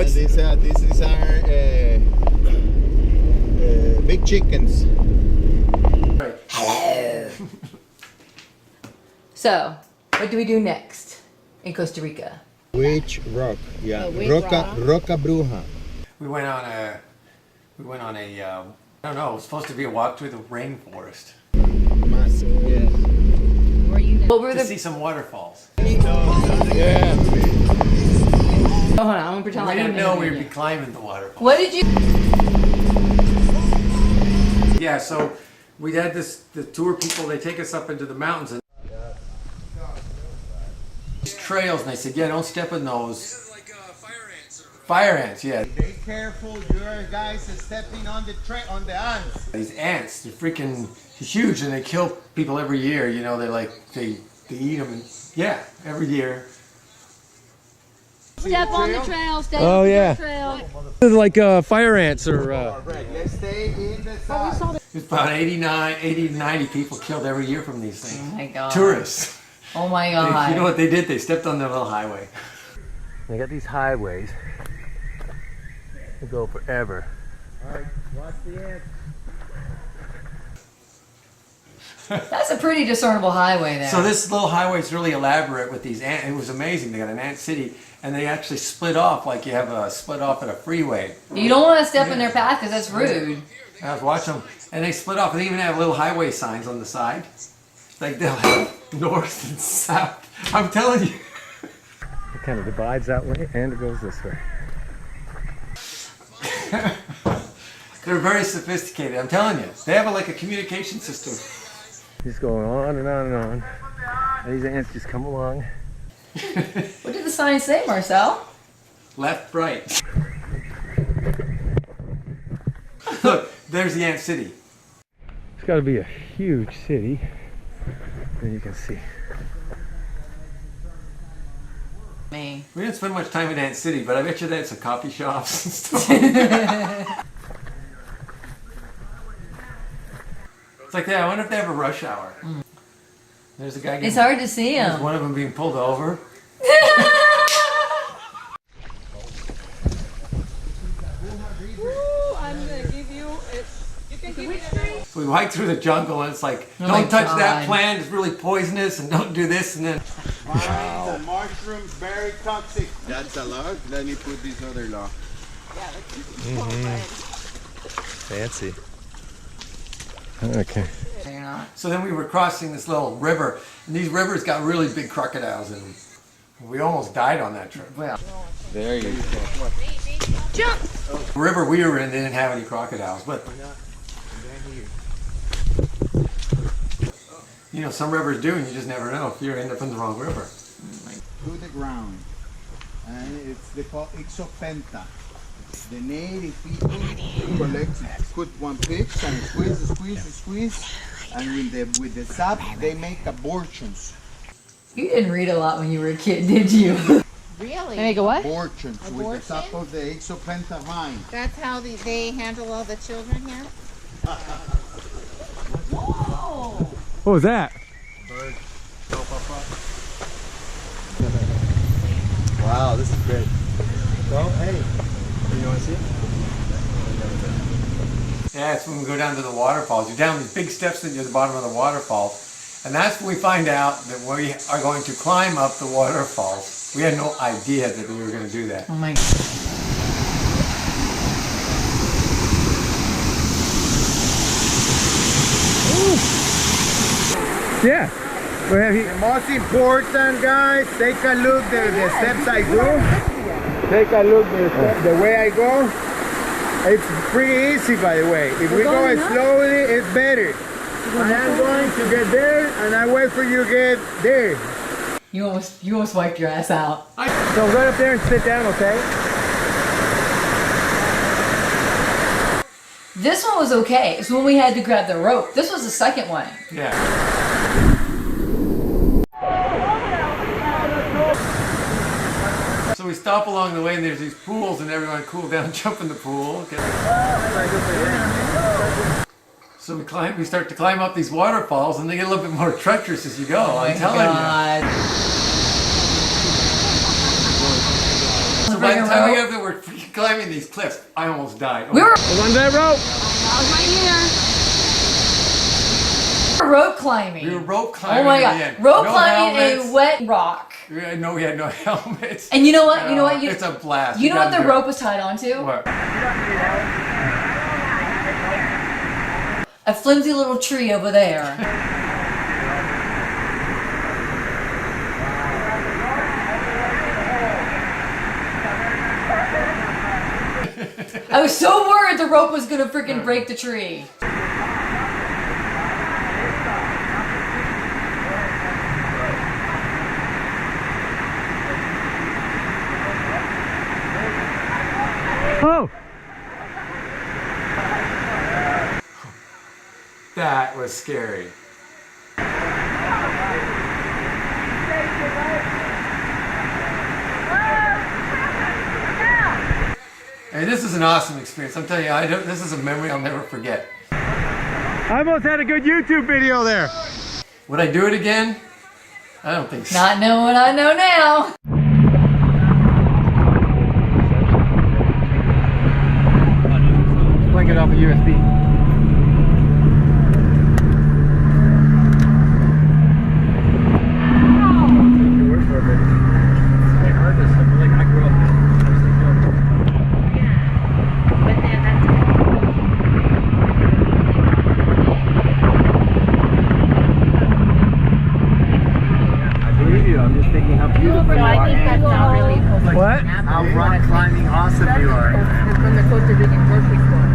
What's this is our big chickens. Hello. So, what do we do next in Costa Rica? Witch Rock, yeah. Rock. Roca Bruja. we went on a I don't know, it was supposed to be a walk through the Rain Forrest Massive, yes. What were to the? see some waterfalls. Yeah. Oh, hold on, I'm gonna pretend We like I didn't know know we would be climbing the waterfalls. What did you? Yeah, so we had the tour people, they take us up into the mountains and these trails, and they said, yeah, don't step in those. This is like fire ants. Fire ants, yeah. Be careful, you guys are stepping on the ants. These ants, they're freaking huge, and they kill people every year. You know, they eat them, and yeah, every year. Step on the trail, stay Oh, on yeah. the trail. They're like fire ants or. Let's stay in the sun. It's about 80, 90 people killed every year from these things. Oh my god. Tourists. Oh my god. You know what they did? They stepped on their little highway. They got these highways. They go forever. Alright, watch the ants. That's a pretty discernible highway there. So this little highway is really elaborate with these ants. It was amazing. They got an ant city, and they actually split off like you have a split off at a freeway. You don't want to step in their path because that's rude. I was watching them, and they split off. They even have little highway signs on the side. Like they'll have north and south. I'm telling you. It kind of divides that way, and it goes this way. They're very sophisticated. I'm telling you. They have like a communication system. Just going on and on and on. And these ants just come along. What did the sign say, Marcel? Left, right. Look, there's the ant city. It's got to be a huge city. And you can see. Me. We didn't spend much time in Ant City, but I bet you they had some coffee shops and stuff. It's like, yeah, I wonder if they have a rush hour. There's a guy getting, It's hard to see there's him. one of them being pulled over. Ooh, I'm gonna give you it. You can give it a We hiked through the jungle, and it's like, Oh my don't touch that God. plant, it's really poisonous, and don't do this, and then... Vines and mushrooms, very toxic. That's a log. Let me put this other log. Fancy. Okay. You're not. So then we were crossing this little river, and these rivers got really big crocodiles in them. We almost died on that trip. Well, There you go. jump. The river we were in didn't have any crocodiles, but you know, some rivers do, and you just never know if you end up in the wrong river. To the ground. And they call Ixopenta. The native people collect, put one pigs and squeeze, and with the sap they make abortions. you didn't read a lot when you were a kid, did you? Really? They make a what? Abortions with the Abortion? sap of the Ixopenta vine. That's how they handle all the children here? What was that? Bird. Wow, this is great. Well, hey, you want to see it? Yeah, it's when we go down to the waterfalls. You're down these big steps at the bottom of the waterfall, and that's when we find out that we are going to climb up the waterfalls. We had no idea that we were going to do that. Oh my god. Yeah. The most important, guys, take a look at the steps I do. Take a look at the way I go. It's pretty easy, by the way. If we go slowly, it's better. I am going to get there, and I wait for you to get there. You almost wiped your ass out. So right up there and sit down, okay? This one was okay. It's when we had to grab the rope. This was the second one. Yeah. So we stop along the way, and there's these pools, and everyone cool down, jump in the pool. So we start to climb up these waterfalls, and they get a little bit more treacherous as you go. I'm telling you. So by the time we get up there, we're climbing these cliffs. I almost died. We were On that rope. rope climbing. We were rope climbing. Oh my at the god. end. Rope No climbing helmets. a wet rock. No, we had no helmets. And you know what? You know what? It's a blast. You know what the gotta do it. rope was tied onto? What? A flimsy little tree over there. I was so worried the rope was gonna freaking break the tree. Oh! That was scary. Hey, this is an awesome experience. I'm telling you, this is a memory I'll never forget. I almost had a good YouTube video there. Would I do it again? I don't think so. Not knowing what I know now. Plug it off a USB. What? How rock climbing awesome you are. From the Costa Rican grocery store.